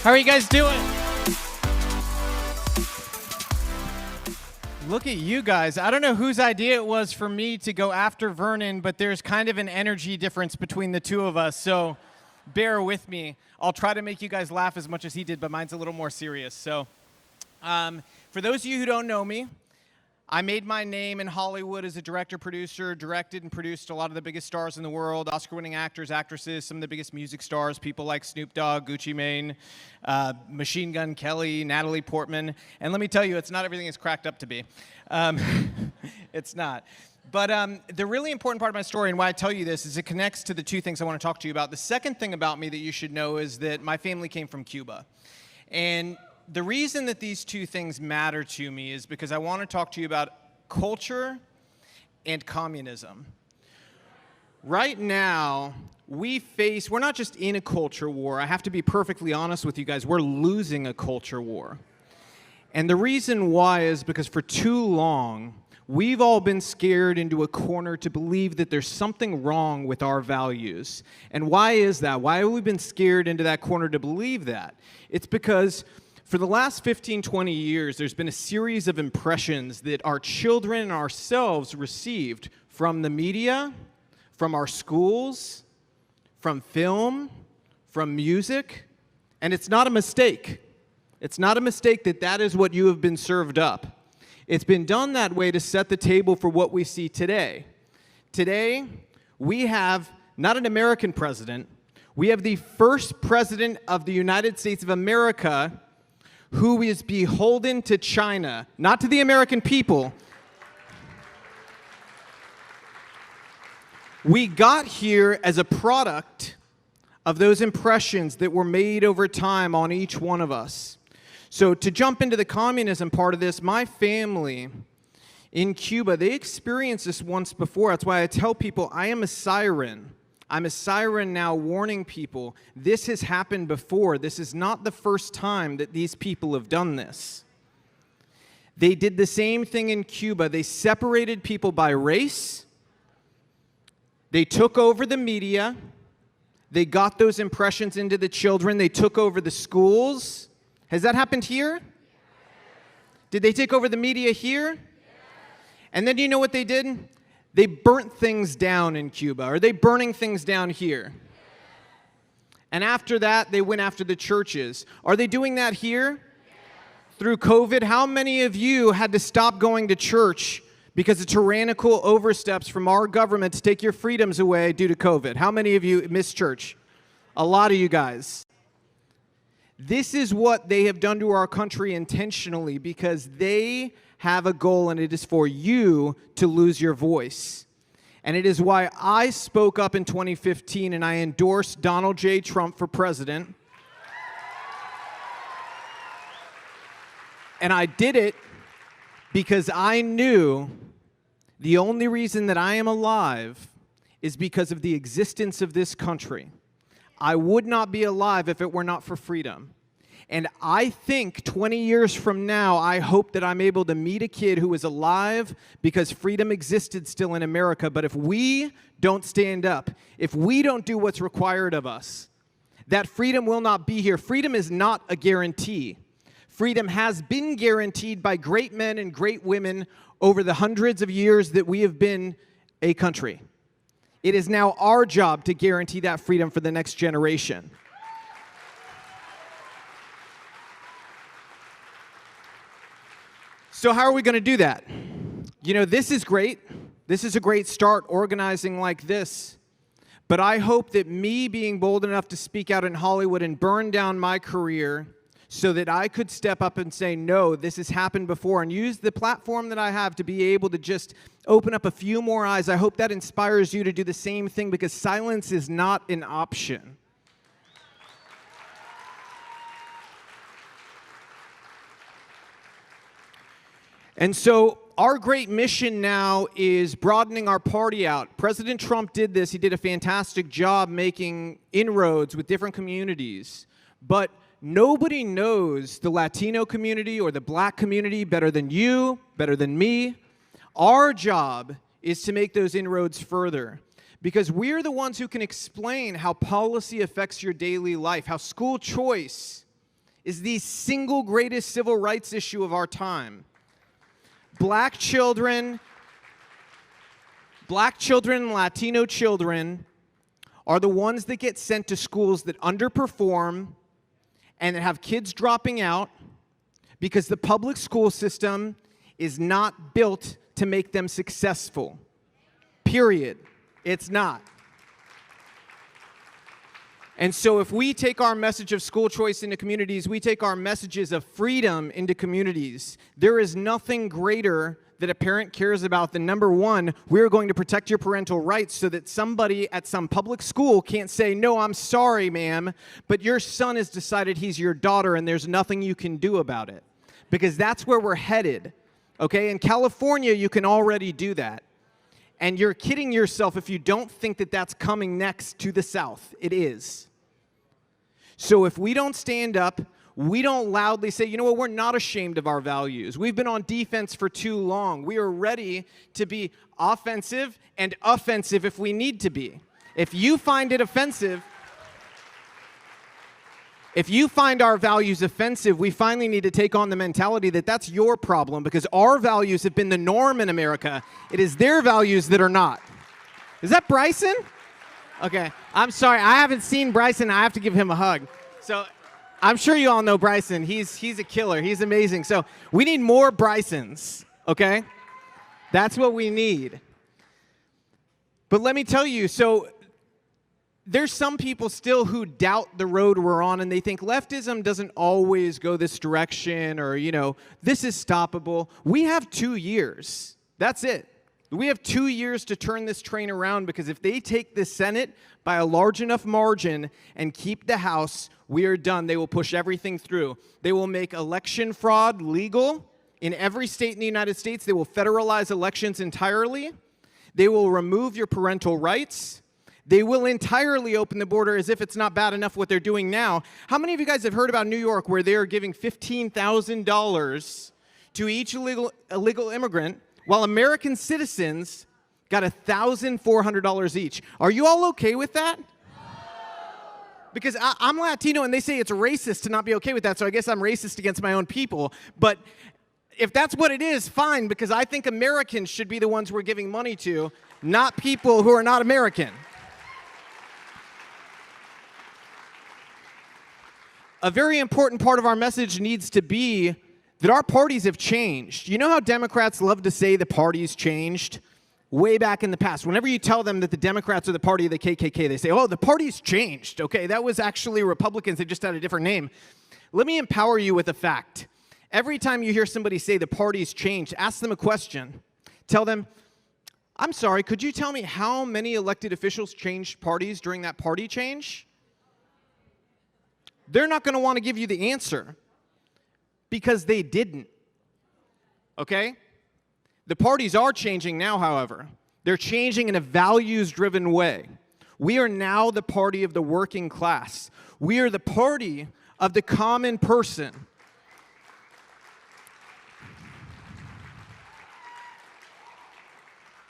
How are you guys doing? Look at you guys. I don't know whose idea it was for me to go after Vernon, but there's kind of an energy difference between the two of us, so bear with me. I'll try to make you guys laugh as much as he did, but mine's a little more serious. So, for those of you who don't know me, I made my name in Hollywood as a director, producer, directed and produced a lot of the biggest stars in the world, Oscar-winning actors, actresses, some of the biggest music stars, people like Snoop Dogg, Gucci Mane, Machine Gun Kelly, Natalie Portman. And let me tell you, it's not everything it's cracked up to be. It's not. But the really important part of my story and why I tell you this is it connects to the two things I want to talk to you about. The second thing about me that you should know is that my family came from Cuba. And the reason that these two things matter to me is because I want to talk to you about culture and communism. Right now, we're not just in a culture war. I have to be perfectly honest with you guys. We're losing a culture war. And the reason why is because for too long, we've all been scared into a corner to believe that there's something wrong with our values. And why is that? Why have we been scared into that corner to believe that? It's because for the last 15, 20 years, there's been a series of impressions that our children and ourselves received from the media, from our schools, from film, from music, and it's not a mistake. It's not a mistake that that is what you have been served up. It's been done that way to set the table for what we see today. Today, we have not an American president, we have the first president of the United States of America who is beholden to China, not to the American people. We got here as a product of those impressions that were made over time on each one of us. So to jump into the communism part of this, my family in Cuba, they experienced this once before. That's why I tell people I am a siren. I'm a siren now warning people, this has happened before. This is not the first time that these people have done this. They did the same thing in Cuba. They separated people by race. They took over the media. They got those impressions into the children. They took over the schools. Has that happened here? Did they take over the media here? And then do you know what they did? They burnt things down in Cuba. Are they burning things down here? And after that, they went after the churches. Are they doing that here? Through COVID, how many of you had to stop going to church because of tyrannical oversteps from our government to take your freedoms away due to COVID? How many of you missed church? A lot of you guys. This is what they have done to our country intentionally because they have a goal, and it is for you to lose your voice. And it is why I spoke up in 2015 and I endorsed Donald J. Trump for president. And I did it because I knew the only reason that I am alive is because of the existence of this country. I would not be alive if it were not for freedom. And I think 20 years from now, I hope that I'm able to meet a kid who is alive because freedom existed still in America. But if we don't stand up, if we don't do what's required of us, that freedom will not be here. Freedom is not a guarantee. Freedom has been guaranteed by great men and great women over the hundreds of years that we have been a country. It is now our job to guarantee that freedom for the next generation. So how are we going to do that? You know, this is great. This is a great start, organizing like this. But I hope that me being bold enough to speak out in Hollywood and burn down my career so that I could step up and say, no, this has happened before, and use the platform that I have to be able to just open up a few more eyes. I hope that inspires you to do the same thing, because silence is not an option. And so our great mission now is broadening our party out. President Trump did this. He did a fantastic job making inroads with different communities. But nobody knows the Latino community or the Black community better than you, better than me. Our job is to make those inroads further, because we're the ones who can explain how policy affects your daily life, how school choice is the single greatest civil rights issue of our time. Black children, and Latino children are the ones that get sent to schools that underperform and that have kids dropping out because the public school system is not built to make them successful. Period. It's not. And so if we take our message of school choice into communities, we take our messages of freedom into communities, there is nothing greater that a parent cares about than, number one, we're going to protect your parental rights so that somebody at some public school can't say, no, I'm sorry, ma'am, but your son has decided he's your daughter and there's nothing you can do about it. Because that's where we're headed. Okay? In California, you can already do that. And you're kidding yourself if you don't think that that's coming next to the South. It is. So if we don't stand up, we don't loudly say, you know what, we're not ashamed of our values. We've been on defense for too long. We are ready to be offensive and offensive if we need to be. If you find it offensive, if you find our values offensive, we finally need to take on the mentality that that's your problem because our values have been the norm in America. It is their values that are not. Is that Bryson? Okay, I'm sorry. I haven't seen Bryson. I have to give him a hug. So I'm sure you all know Bryson. He's a killer. He's amazing. So we need more Brysons, okay? That's what we need. But let me tell you, so there's some people still who doubt the road we're on, and they think leftism doesn't always go this direction or, you know, this is stoppable. We have 2 years. That's it. We have 2 years to turn this train around because if they take the Senate by a large enough margin and keep the House, we are done. They will push everything through. They will make election fraud legal in every state in the United States. They will federalize elections entirely. They will remove your parental rights. They will entirely open the border as if it's not bad enough what they're doing now. How many of you guys have heard about New York where they are giving $15,000 to each illegal immigrant while American citizens got $1,400 each? Are you all okay with that? Because I'm Latino and they say it's racist to not be okay with that, so I guess I'm racist against my own people. But if that's what it is, fine, because I think Americans should be the ones we're giving money to, not people who are not American. A very important part of our message needs to be that our parties have changed. You know how Democrats love to say the party's changed? Way back in the past, whenever you tell them that the Democrats are the party of the KKK, they say, oh, the party's changed. Okay, that was actually Republicans. They just had a different name. Let me empower you with a fact. Every time you hear somebody say the party's changed, ask them a question. Tell them, I'm sorry, could you tell me how many elected officials changed parties during that party change? They're not going to want to give you the answer because they didn't. Okay? The parties are changing now, however. They're changing in a values-driven way. We are now the party of the working class. We are the party of the common person.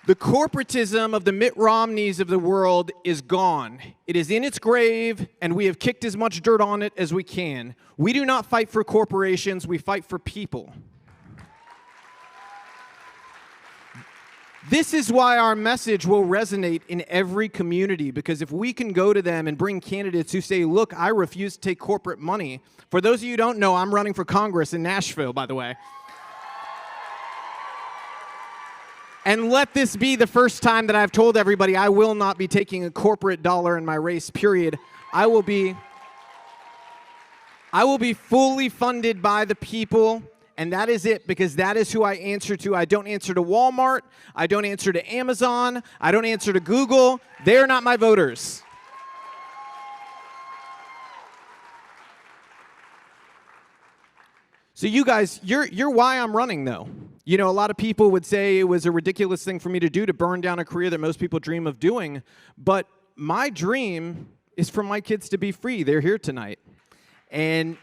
The corporatism of the Mitt Romneys of the world is gone. It is in its grave, and we have kicked as much dirt on it as we can. We do not fight for corporations, we fight for people. This is why our message will resonate in every community, because if we can go to them and bring candidates who say, look, I refuse to take corporate money. For those of you who don't know, I'm running for Congress in Nashville, by the way. And let this be the first time that I've told everybody I will not be taking a corporate dollar in my race, period. I will be fully funded by the people, and that is it, because that is who I answer to. I don't answer to Walmart. I don't answer to Amazon. I don't answer to Google. They're not my voters. So you guys, you're why I'm running, though. You know, a lot of people would say it was a ridiculous thing for me to do, to burn down a career that most people dream of doing. But my dream is for my kids to be free. They're here tonight. And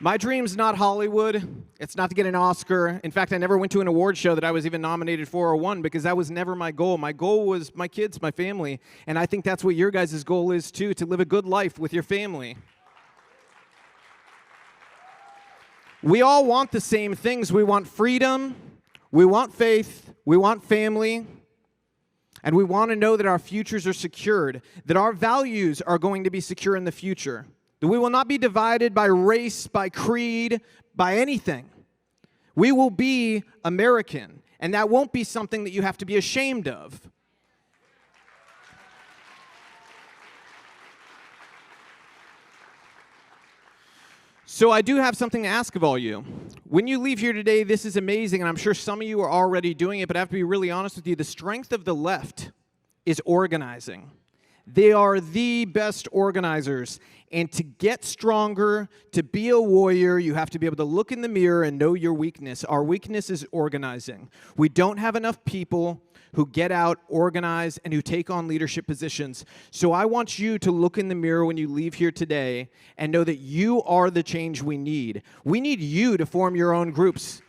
My dream's not Hollywood. It's not to get an Oscar. In fact, I never went to an award show that I was even nominated for or won because that was never my goal. My goal was my kids, my family, and I think that's what your guys' goal is too, to live a good life with your family. We all want the same things. We want freedom, we want faith, we want family, and we want to know that our futures are secured, that our values are going to be secure in the future. That we will not be divided by race, by creed, by anything. We will be American, and that won't be something that you have to be ashamed of. So I do have something to ask of all you. When you leave here today, this is amazing, and I'm sure some of you are already doing it, but I have to be really honest with you. The strength of the left is organizing. They are the best organizers. And to get stronger, to be a warrior, you have to be able to look in the mirror and know your weakness. Our weakness is organizing. We don't have enough people who get out, organize, and who take on leadership positions. So I want you to look in the mirror when you leave here today and know that you are the change we need. We need you to form your own groups.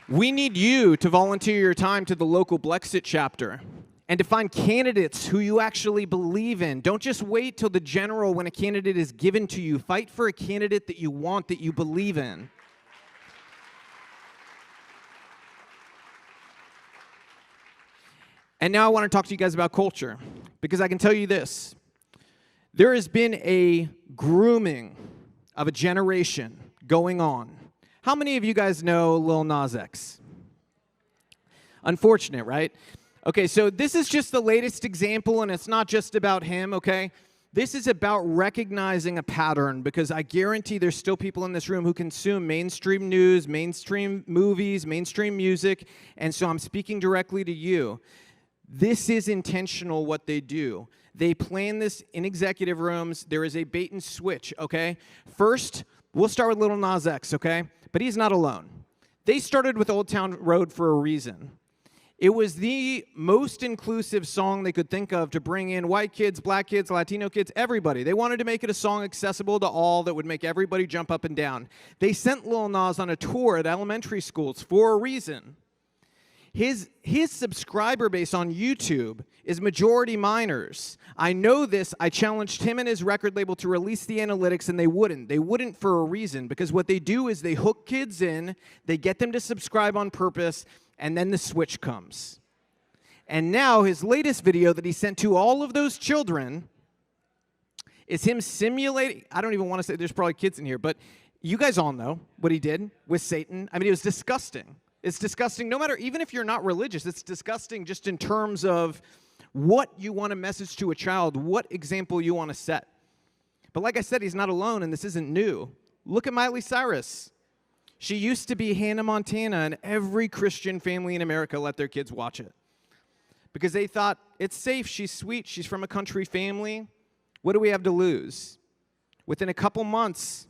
We need you to volunteer your time to the local BLEXIT chapter and to find candidates who you actually believe in. Don't just wait till the general when a candidate is given to you. Fight for a candidate that you want, that you believe in. And now I want to talk to you guys about culture, because I can tell you this. There has been a grooming of a generation going on. How many of you guys know Lil Nas X? Unfortunate, right? Okay, so this is just the latest example, and it's not just about him, okay? This is about recognizing a pattern, because I guarantee there's still people in this room who consume mainstream news, mainstream movies, mainstream music, and so I'm speaking directly to you. This is intentional what they do. They plan this in executive rooms. There is a bait and switch, okay? First, we'll start with Lil Nas X, okay? But he's not alone. They started with Old Town Road for a reason. It was the most inclusive song they could think of to bring in white kids, black kids, Latino kids, everybody. They wanted to make it a song accessible to all that would make everybody jump up and down. They sent Lil Nas on a tour at elementary schools for a reason. His subscriber base on YouTube is majority minors. I know this. I challenged him and his record label to release the analytics, and they wouldn't. They wouldn't for a reason, because what they do is they hook kids in, they get them to subscribe on purpose, and then the switch comes. And now his latest video that he sent to all of those children is him simulating, I don't even want to say, there's probably kids in here, but you guys all know what he did with Satan. I mean, it was disgusting. It's disgusting, no matter, even if you're not religious, it's disgusting just in terms of what you want to message to a child, what example you want to set. But like I said, he's not alone, and this isn't new. Look at Miley Cyrus. She used to be Hannah Montana, and every Christian family in America let their kids watch it. Because they thought, it's safe, she's sweet, she's from a country family. What do we have to lose? Within a couple months,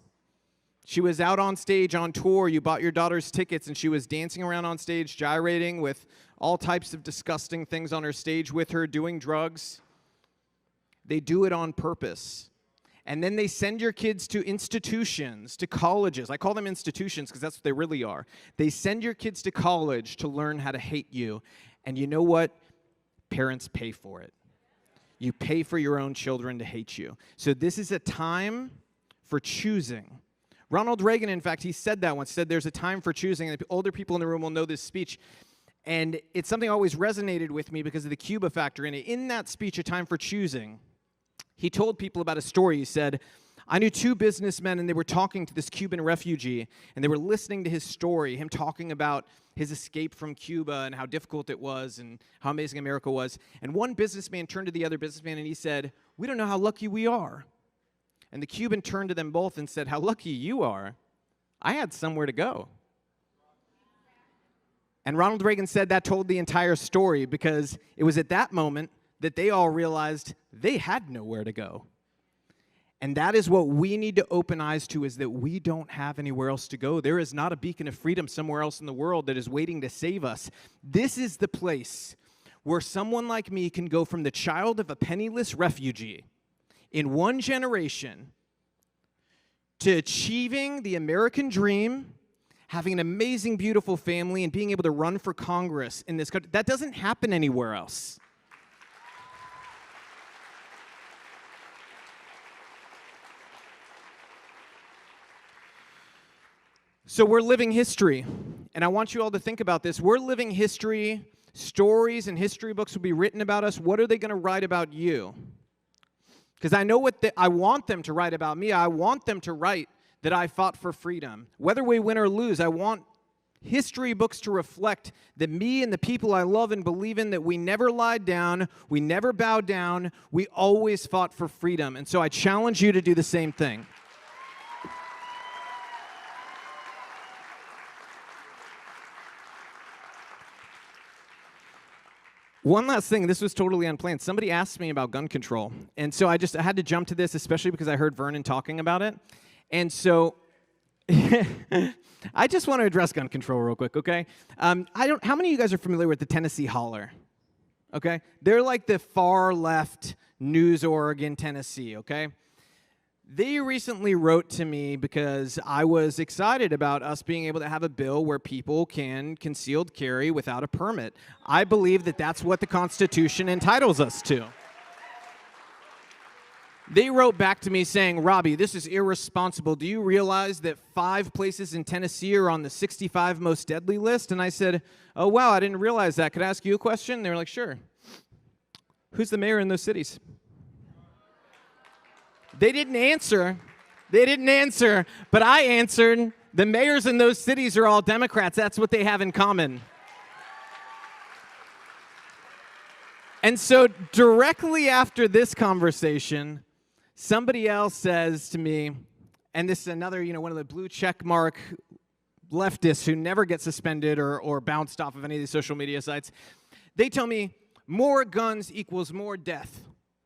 she was out on stage on tour. You bought your daughter's tickets, and she was dancing around on stage, gyrating with all types of disgusting things on her stage with her, doing drugs. They do it on purpose. And then they send your kids to institutions, to colleges. I call them institutions because that's what they really are. They send your kids to college to learn how to hate you. And you know what? Parents pay for it. You pay for your own children to hate you. So this is a time for choosing. Ronald Reagan, in fact, he said that once, said there's a time for choosing, and the older people in the room will know this speech, and it's something that always resonated with me because of the Cuba factor in it. In that speech, A Time for Choosing, he told people about a story. He said, I knew two businessmen, and they were talking to this Cuban refugee, and they were listening to his story, him talking about his escape from Cuba and how difficult it was and how amazing America was. And one businessman turned to the other businessman, and he said, we don't know how lucky we are. And the Cuban turned to them both and said, how lucky you are. I had somewhere to go. And Ronald Reagan said that told the entire story, because it was at that moment that they all realized they had nowhere to go. And that is what we need to open eyes to, is that we don't have anywhere else to go. There is not a beacon of freedom somewhere else in the world that is waiting to save us. This is the place where someone like me can go from the child of a penniless refugee in one generation to achieving the American dream, having an amazing, beautiful family, and being able to run for Congress in this country. That doesn't happen anywhere else. So we're living history, and I want you all to think about this. We're living history. Stories and history books will be written about us. What are they going to write about you? Because I know I want them to write about me. I want them to write that I fought for freedom. Whether we win or lose, I want history books to reflect that me and the people I love and believe in, that we never lied down, we never bowed down, we always fought for freedom. And so I challenge you to do the same thing. One last thing, this was totally unplanned. Somebody asked me about gun control. And so I had to jump to this, especially because I heard Vernon talking about it. And so I just want to address gun control real quick, okay? How many of you guys are familiar with the Tennessee Holler? Okay? They're like the far left News Oregon, Tennessee, okay? They recently wrote to me because I was excited about us being able to have a bill where people can concealed carry without a permit. I believe that that's what the Constitution entitles us to. They wrote back to me saying, Robby, this is irresponsible. Do you realize that 5 places in Tennessee are on the 65 most deadly list? And I said, oh, wow, I didn't realize that. Could I ask you a question? They were like, sure. Who's the mayor in those cities? They didn't answer, but I answered. The mayors in those cities are all Democrats. That's what they have in common. And so directly after this conversation, somebody else says to me, and this is another, one of the blue check mark leftists who never get suspended or bounced off of any of these social media sites, they tell me more guns equals more death.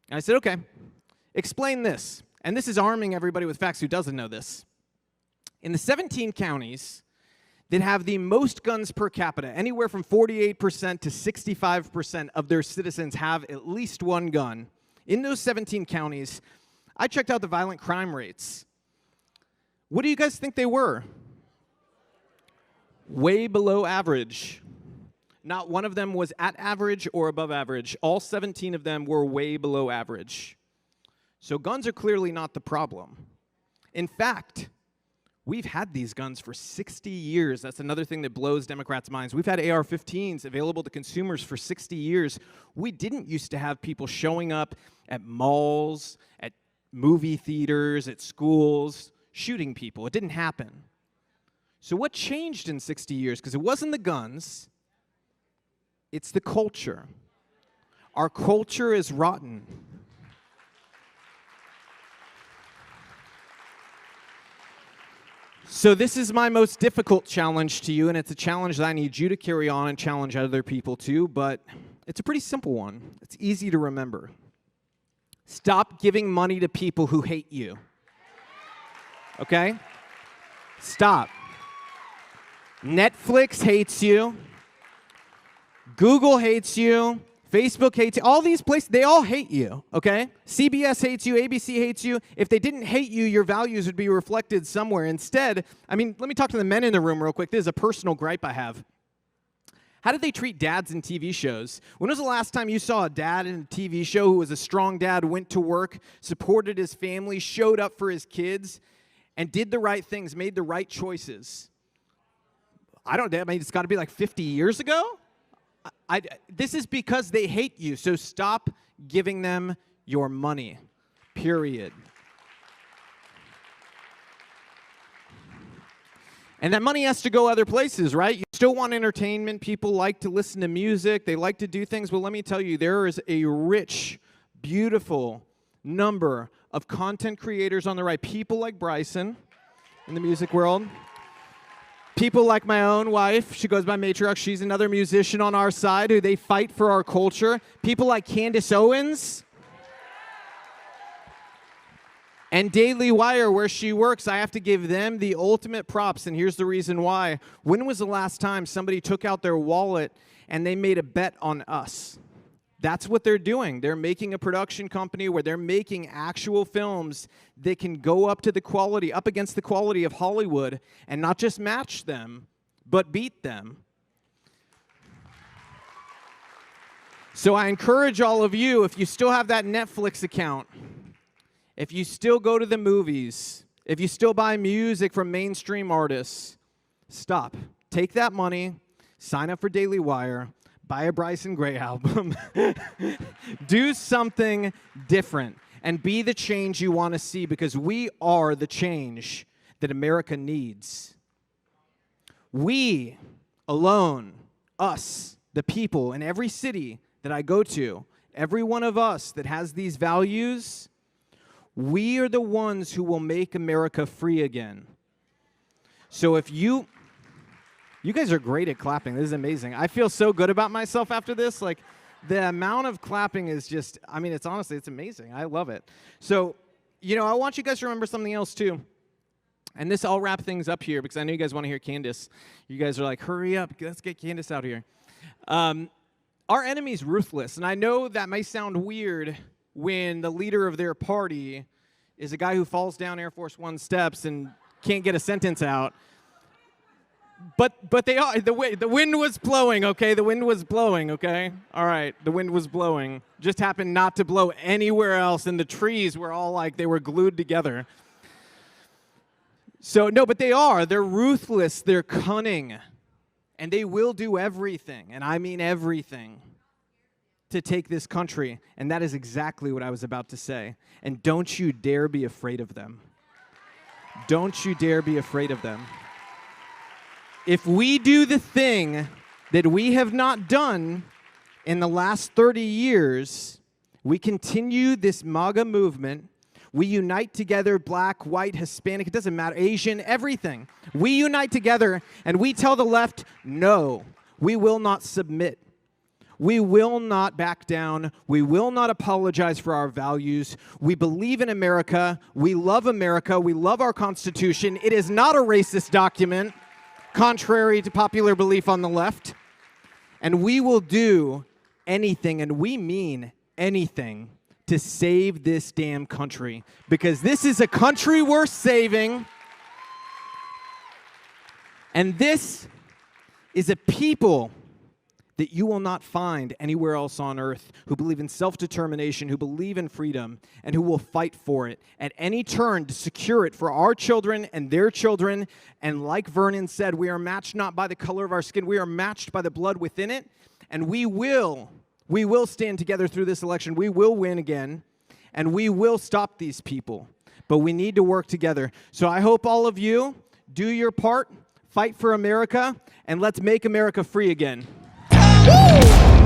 And I said, okay. Explain this, and this is arming everybody with facts who doesn't know this. In the 17 counties that have the most guns per capita, anywhere from 48% to 65% of their citizens have at least one gun. In those 17 counties, I checked out the violent crime rates. What do you guys think they were? Way below average. Not one of them was at average or above average. All 17 of them were way below average. So guns are clearly not the problem. In fact, we've had these guns for 60 years. That's another thing that blows Democrats' minds. We've had AR-15s available to consumers for 60 years. We didn't used to have people showing up at malls, at movie theaters, at schools, shooting people. It didn't happen. So what changed in 60 years? Because it wasn't the guns, it's the culture. Our culture is rotten. So this is my most difficult challenge to you, and it's a challenge that I need you to carry on and challenge other people too, but it's a pretty simple one. It's easy to remember. Stop giving money to people who hate you. Okay? Stop. Netflix hates you. Google hates you. Facebook hates you. All these places, they all hate you, okay? CBS hates you. ABC hates you. If they didn't hate you, your values would be reflected somewhere. Instead, let me talk to the men in the room real quick. This is a personal gripe I have. How do they treat dads in TV shows? When was the last time you saw a dad in a TV show who was a strong dad, went to work, supported his family, showed up for his kids, and did the right things, made the right choices? It's got to be like 50 years ago? This is because they hate you, so stop giving them your money, period. And that money has to go other places, right? You still want entertainment. People like to listen to music. They like to do things. Well, let me tell you, there is a rich, beautiful number of content creators on the right. People like Bryson in the music world. People like my own wife, she goes by Matriarch, she's another musician on our side who they fight for our culture. People like Candace Owens. And Daily Wire, where she works, I have to give them the ultimate props, and here's the reason why. When was the last time somebody took out their wallet and they made a bet on us? That's what they're doing. They're making a production company where they're making actual films that can go up against the quality of Hollywood, and not just match them, but beat them. So I encourage all of you, if you still have that Netflix account, if you still go to the movies, if you still buy music from mainstream artists, stop. Take that money, sign up for Daily Wire, buy a Bryson Gray album, do something different, and be the change you want to see, because we are the change that America needs. We alone, us, the people in every city that I go to, every one of us that has these values, we are the ones who will make America free again. So if you guys are great at clapping. This is amazing. I feel so good about myself after this. Like, the amount of clapping is just, I mean, it's amazing. I love it. So, I want you guys to remember something else too. And this, I'll wrap things up here because I know you guys want to hear Candace. You guys are like, hurry up, let's get Candace out here. Our enemy's ruthless. And I know that may sound weird when the leader of their party is a guy who falls down Air Force One steps and can't get a sentence out. But they are, the wind was blowing, okay? The wind was blowing, okay? All right, the wind was blowing. Just happened not to blow anywhere else, and the trees were all like they were glued together. So, no, but they're ruthless, they're cunning, and they will do everything, and I mean everything, to take this country, and that is exactly what I was about to say. And don't you dare be afraid of them. Don't you dare be afraid of them. If we do the thing that we have not done in the last 30 years, we continue this MAGA movement, we unite together, black, white, Hispanic, it doesn't matter, Asian, everything. We unite together and we tell the left, no, we will not submit. We will not back down. We will not apologize for our values. We believe in America. We love America. We love our Constitution. It is not a racist document, contrary to popular belief on the left. And we will do anything, and we mean anything, to save this damn country. Because this is a country worth saving. And this is a people that you will not find anywhere else on earth, who believe in self-determination, who believe in freedom, and who will fight for it at any turn to secure it for our children and their children. And like Vernon said, we are matched not by the color of our skin, we are matched by the blood within it. And we will stand together through this election. We will win again, and we will stop these people. But we need to work together. So I hope all of you do your part, fight for America, and let's make America free again. Woo!